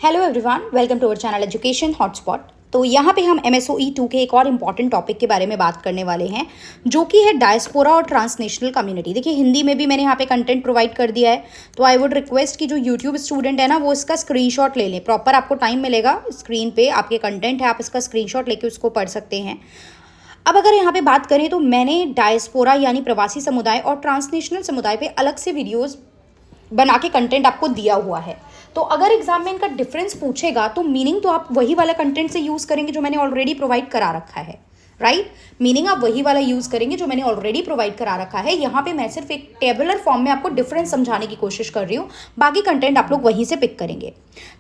Hello everyone, welcome to our channel education hotspot. तो यहाँ पे हम MSOE 2 के एक और इम्पॉर्टेंट टॉपिक के बारे में बात करने वाले हैं, जो कि है डायस्पोरा और ट्रांसनेशनल कम्युनिटी। देखिए, हिंदी में भी मैंने यहाँ पे कंटेंट प्रोवाइड कर दिया है, तो आई वुड रिक्वेस्ट कि जो यूट्यूब स्टूडेंट है ना, वो इसका स्क्रीनशॉट ले लें। प्रॉपर आपको टाइम मिलेगा, स्क्रीन पे आपके कंटेंट है, आप इसका स्क्रीनशॉट लेके उसको पढ़ सकते हैं। अब अगर यहाँ पे बात करें तो मैंने डायस्पोरा यानी प्रवासी समुदाय और ट्रांसनेशनल समुदाय पे अलग से वीडियोज़ बना के कंटेंट आपको दिया हुआ है। तो अगर एग्जाम में इनका डिफरेंस पूछेगा तो मीनिंग तो आप वही वाला कंटेंट से यूज़ करेंगे जो मैंने ऑलरेडी प्रोवाइड करा रखा है, राइट। मीनिंग आप वही वाला यूज़ करेंगे जो मैंने ऑलरेडी प्रोवाइड करा रखा है। यहाँ पे मैं सिर्फ एक टेबुलर फॉर्म में आपको डिफरेंस समझाने की कोशिश कर रही हूँ, बाकी कंटेंट आप लोग वहीं से पिक करेंगे।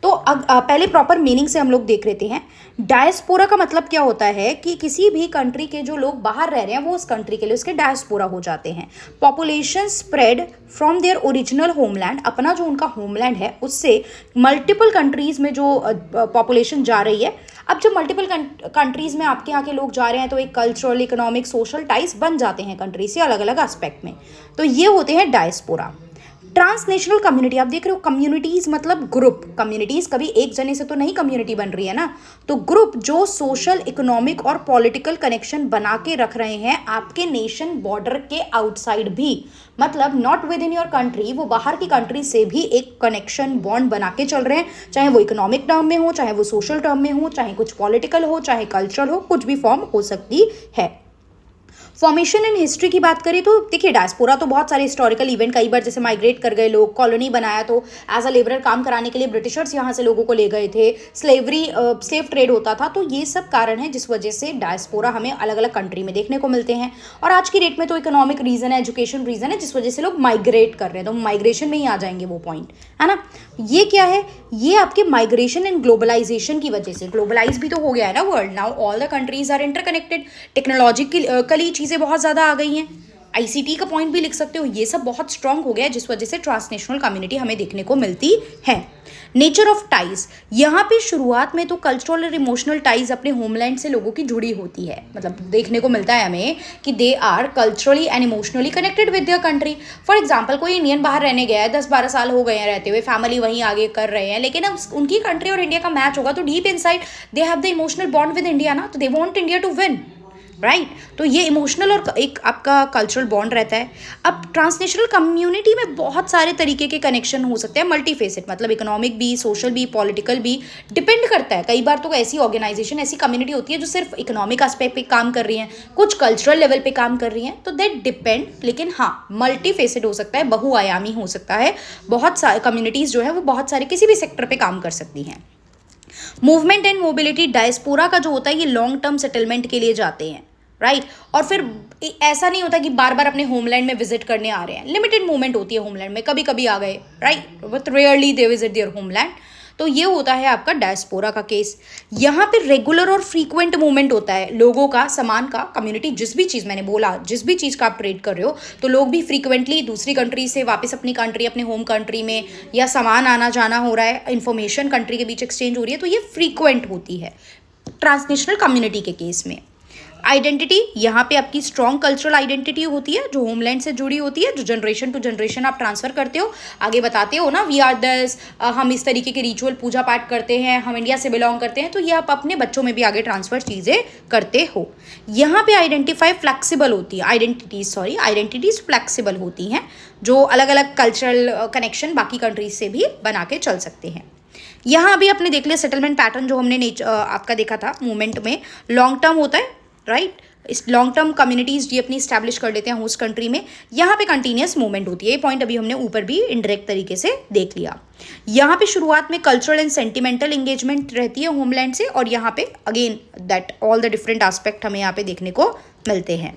तो पहले प्रॉपर मीनिंग से हम लोग देख लेते हैं। डायस्पोरा का मतलब क्या होता है कि किसी भी कंट्री के जो लोग बाहर रह रहे हैं वो उस कंट्री के लिए उसके डायस्पोरा हो जाते हैं। Population spread from their original homeland, अपना जो उनका होमलैंड है उससे मल्टीपल कंट्रीज़ में जो पॉपुलेशन जा रही है। अब जब मल्टीपल कंट्रीज़ में आपके यहाँ के लोग जा रहे हैं तो एक कल्चरल, इकोनॉमिक, सोशल टाइज बन जाते हैं कंट्री से अलग अलग एस्पेक्ट में। तो ये होते हैं डायस्पोरा। ट्रांसनेशनल कम्युनिटी, आप देख रहे हो कम्युनिटीज़ मतलब ग्रुप। कम्युनिटीज़ कभी एक जने से तो नहीं कम्युनिटी बन रही है ना, तो ग्रुप जो सोशल, इकोनॉमिक और पॉलिटिकल कनेक्शन बना के रख रहे हैं आपके नेशन बॉर्डर के आउटसाइड भी, मतलब not with in your country, वो बाहर की कंट्री से भी एक कनेक्शन बॉन्ड बना के चल रहे हैं। चाहे वो इकोनॉमिक टर्म में हो, चाहे वो सोशल टर्म में हो, चाहे कुछ पॉलिटिकल हो, चाहे कल्चरल हो, कुछ भी फॉर्म हो सकती है। फॉर्मेशन एंड हिस्ट्री की बात करें तो देखिए, डायस्पोरा तो बहुत सारे हिस्टोरिकल इवेंट, कई बार जैसे माइग्रेट कर गए लोग, कॉलोनी बनाया तो एज अ लेबरर काम कराने के लिए ब्रिटिशर्स यहाँ से लोगों को ले गए थे, स्लेव ट्रेड होता था। तो ये सब कारण है जिस वजह से डायस्पोरा हमें अलग अलग कंट्री में देखने को मिलते हैं। और आज की डेट में तो इकोनॉमिक रीजन है, एजुकेशन रीजन है, जिस वजह से लोग माइग्रेट कर रहे हैं। तो माइग्रेशन में ही आ जाएंगे वो पॉइंट, है ना। ये क्या है, ये आपके माइग्रेशन एंड ग्लोबलाइजेशन की वजह से, ग्लोबलाइज भी तो हो गया है ना world, now all the countries are interconnected, technologically चीज़ें बहुत ज़्यादा आ गई हैं। ICT का पॉइंट भी लिख सकते हो, ये सब बहुत स्ट्रांग हो गया है, जिस वजह से ट्रांसनेशनल कम्युनिटी हमें देखने को मिलती है। नेचर ऑफ टाइज, यहाँ पे शुरुआत में तो कल्चरल और इमोशनल टाइज अपने होमलैंड से लोगों की जुड़ी होती है, मतलब देखने को मिलता है हमें कि they are culturally and emotionally connected with their country. For example, कोई इंडियन बाहर रहने गया है, 10-12 साल हो गए हैं रहते हुए, फैमिली वहीं आगे कर रहे हैं, लेकिन अब उनकी कंट्री और इंडिया का मैच होगा तो deep inside they have the emotional bond with India ना, तो they want India to win, right. तो ये इमोशनल और एक आपका कल्चरल बॉन्ड रहता है। अब ट्रांसनेशनल कम्युनिटी में बहुत सारे तरीके के कनेक्शन हो सकते हैं, मल्टी फेसेट, मतलब इकोनॉमिक भी, सोशल भी, पॉलिटिकल भी, डिपेंड करता है। कई बार तो ऐसी ऑर्गेनाइजेशन, ऐसी कम्युनिटी होती है जो सिर्फ इकोनॉमिक एस्पेक्ट पे काम कर रही हैं, कुछ कल्चरल लेवल पे काम कर रही हैं, तो दैट डिपेंड। लेकिन हाँ, मल्टी फेसेट हो सकता है, बहुआयामी हो सकता है। बहुत सारे कम्युनिटीज़ जो है वो बहुत सारे किसी भी सेक्टर पे काम कर सकती हैं। मूवमेंट एंड मोबिलिटी, डायस्पोरा का जो होता है ये लॉन्ग टर्म सेटलमेंट के लिए जाते हैं, राइट। और फिर ऐसा नहीं होता कि बार बार अपने होमलैंड में विजिट करने आ रहे हैं, लिमिटेड मूवमेंट होती है होमलैंड में, कभी कभी आ गए, right, but rarely they visit their homeland. तो ये होता है आपका डायस्पोरा का केस। यहाँ पे रेगुलर और फ्रीक्वेंट मूवमेंट होता है लोगों का, सामान का, कम्युनिटी, जिस भी चीज़ मैंने बोला, जिस भी चीज़ का आप ट्रेड कर रहे हो, तो लोग भी फ्रीक्वेंटली दूसरी कंट्री से वापस अपनी कंट्री, अपने होम कंट्री में, या सामान आना जाना हो रहा है, इन्फॉर्मेशन कंट्री के बीच एक्सचेंज हो रही है, तो ये फ्रीक्वेंट होती है ट्रांसनेशनल कम्युनिटी के केस में। आइडेंटिटी, यहाँ पे आपकी स्ट्रॉन्ग कल्चरल आइडेंटिटी होती है जो होमलैंड से जुड़ी होती है, जो जनरेशन टू जनरेशन आप ट्रांसफर करते हो, आगे बताते हो ना, वी आर दिस, हम इस तरीके के रिचुअल पूजा पाठ करते हैं, हम इंडिया से बिलोंग करते हैं, तो ये आप अपने बच्चों में भी आगे ट्रांसफर चीज़ें करते हो। यहाँ पे आइडेंटिफाई फ्लैक्सीबल होती है, आइडेंटिटीज़ फ्लैक्सीबल होती हैं, जो अलग अलग कल्चरल कनेक्शन बाकी कंट्रीज से भी बना के चल सकते हैं। यहाँ अभी आपने देख लिया सेटलमेंट पैटर्न, जो हमने आपका देखा था मूवमेंट में, लॉन्ग टर्म होता है, राइट। इस लॉन्ग टर्म कम्युनिटीज़ ये अपनी स्टैब्लिश कर लेते हैं होस्ट कंट्री में। यहाँ पे कंटिन्यूस मूवमेंट होती है, ये पॉइंट अभी हमने ऊपर भी इनडायरेक्ट तरीके से देख लिया। यहाँ पे शुरुआत में कल्चरल एंड सेंटिमेंटल एंगेजमेंट रहती है होमलैंड से, और यहाँ पे again that all the different aspect हमें यहाँ पे देखने को मिलते हैं,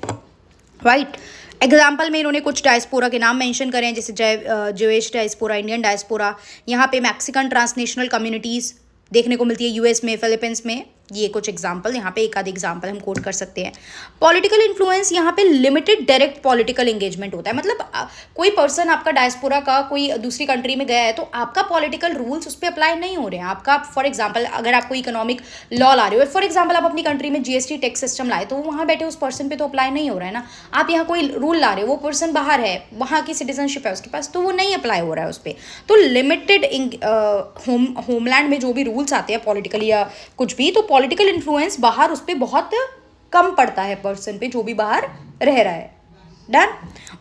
राइट। एग्जाम्पल में इन्होंने कुछ डायस्पोरा के नाम मेंशन करें, जैसे ज्यूइश डायस्पोरा, इंडियन डायस्पोरा। यहाँ पे मैक्सिकन ट्रांसनेशनल कम्युनिटीज़ देखने को मिलती है US में, फिलीपींस में, ये कुछ एग्जाम्पल, यहाँ पे एक आध एग्जाम्पल हम कोट कर सकते हैं। पॉलिटिकल इन्फ्लुएंस, यहाँ पे लिमिटेड डायरेक्ट पॉलिटिकल एंगेजमेंट होता है। मतलब कोई पर्सन आपका डायस्पोरा का कोई दूसरी कंट्री में गया है तो आपका पॉलिटिकल रूल्स उस पर अप्लाई नहीं हो रहे हैं। आपका फॉर एग्जाम्पल अगर आप कोई इकोनॉमिक लॉ ला रहे हो, फॉर एग्जाम्पल आप अपनी कंट्री में जीएसटी टैक्स सिस्टम लाए, तो वहाँ बैठे उस पर्सन पे तो अप्लाई नहीं हो रहा है ना। आप यहाँ कोई रूल ला रहे हो, वो पर्सन बाहर है, वहाँ की सिटीजनशिप है उसके पास, तो वो नहीं अप्लाई हो रहा है उस पर। तो लिमिटेड होमलैंड में जो भी रूल्स आते हैं पॉलिटिकली या कुछ भी, तो पॉलिटिकल इन्फ्लुएंस बाहर उस पर बहुत कम पड़ता है पर्सन पे जो भी बाहर रह रहा है। डन।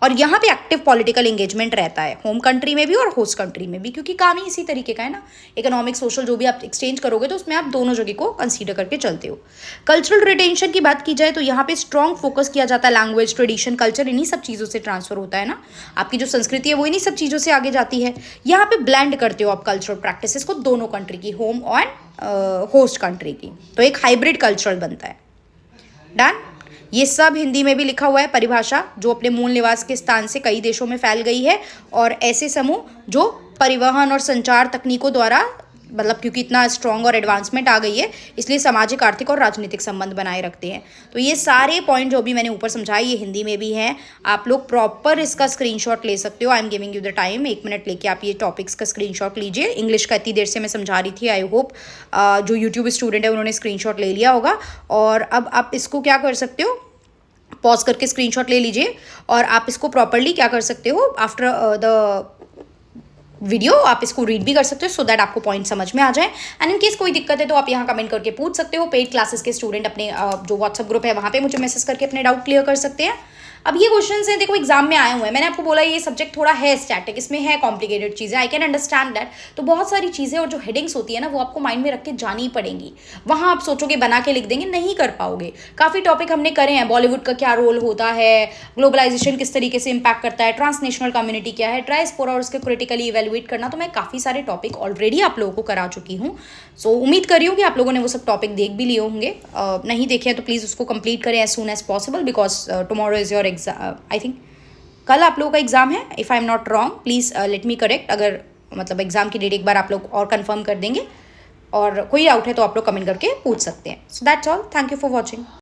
और यहाँ पे एक्टिव पॉलिटिकल एंगेजमेंट रहता है होम कंट्री में भी और होस्ट कंट्री में भी, क्योंकि काम ही इसी तरीके का है ना। इकोनॉमिक सोशल जो भी आप एक्सचेंज करोगे तो उसमें आप दोनों जगह को कंसीडर करके चलते हो। कल्चरल रिटेंशन की बात की जाए तो यहाँ पे स्ट्रॉन्ग फोकस किया जाता है, लैंग्वेज, ट्रेडिशन, कल्चर, इन्हीं सब चीज़ों से ट्रांसफर होता है ना। आपकी जो संस्कृति है वो इन्हीं सब चीज़ों से आगे जाती है। यहाँ पे ब्लेंड करते हो आप कल्चरल प्रैक्टिसेस को दोनों कंट्री की, होम और होस्ट कंट्री की, तो एक हाइब्रिड कल्चरल बनता है। डन। ये सब हिंदी में भी लिखा हुआ है परिभाषा, जो अपने मूल निवास के स्थान से कई देशों में फैल गई है, और ऐसे समूह जो परिवहन और संचार तकनीकों द्वारा, मतलब क्योंकि इतना स्ट्रॉन्ग और एडवांसमेंट आ गई है इसलिए सामाजिक, आर्थिक और राजनीतिक संबंध बनाए रखते हैं। तो ये सारे पॉइंट जो भी मैंने ऊपर समझाए ये हिंदी में भी हैं। आप लोग प्रॉपर इसका स्क्रीनशॉट ले सकते हो। I am giving you the time, 1 minute लेके आप ये टॉपिक्स का स्क्रीनशॉट लीजिए। इंग्लिश का इतनी देर से मैं समझा रही थी, आई होप जो यूट्यूब स्टूडेंट है उन्होंने स्क्रीनशॉट ले लिया होगा। और अब आप इसको क्या कर सकते हो, पॉज करके स्क्रीनशॉट ले लीजिए और आप इसको प्रॉपरली क्या कर सकते हो, आफ्टर द वीडियो आप इसको रीड भी कर सकते हो, सो दैट आपको पॉइंट समझ में आ जाए। एंड इन केस कोई दिक्कत है तो आप यहाँ कमेंट करके पूछ सकते हो। पेड क्लासेस के स्टूडेंट अपने जो व्हाट्सअप ग्रुप है वहाँ पे मुझे मैसेज करके अपने डाउट क्लियर कर सकते हैं। अब ये क्वेश्चंस हैं, देखो एग्जाम में आए हुए हैं। मैंने आपको बोला ये सब्जेक्ट थोड़ा है स्टैटिक, इसमें है कॉम्प्लिकेटेड चीज़ें, आई कैन अंडरस्टैंड दैट। तो बहुत सारी चीज़ें और जो हेडिंग्स होती है ना वो आपको माइंड में रख के जानी पड़ेंगी। वहाँ आप सोचोगे बना के लिख देंगे, नहीं कर पाओगे। काफ़ी टॉपिक हमने करे हैं, बॉलीवुड का क्या रोल होता है, ग्लोबलाइजेशन किस तरीके से इम्पैक्ट करता है, ट्रांसनेशनल कम्युनिटी क्या है, डायस्पोरा और उसके क्रिटिकली इवेलुएट करना, तो मैं काफ़ी सारे टॉपिक ऑलरेडी आप लोगों को करा चुकी हूँ। सो उम्मीद करी हूँ कि आप लोगों ने वो सब टॉपिक देख भी लिए होंगे। नहीं देखे हैं तो प्लीज़ उसको कंप्लीट करें as soon as possible, because tomorrow is your exam. I think कल आप लोगों का एग्जाम है, if I am not wrong, please let me correct. अगर मतलब एग्जाम की डेट एक बार आप लोग और कंफर्म कर देंगे और कोई डाउट है तो आप लोग कमेंट करके पूछ सकते हैं। So that's all, thank you for watching.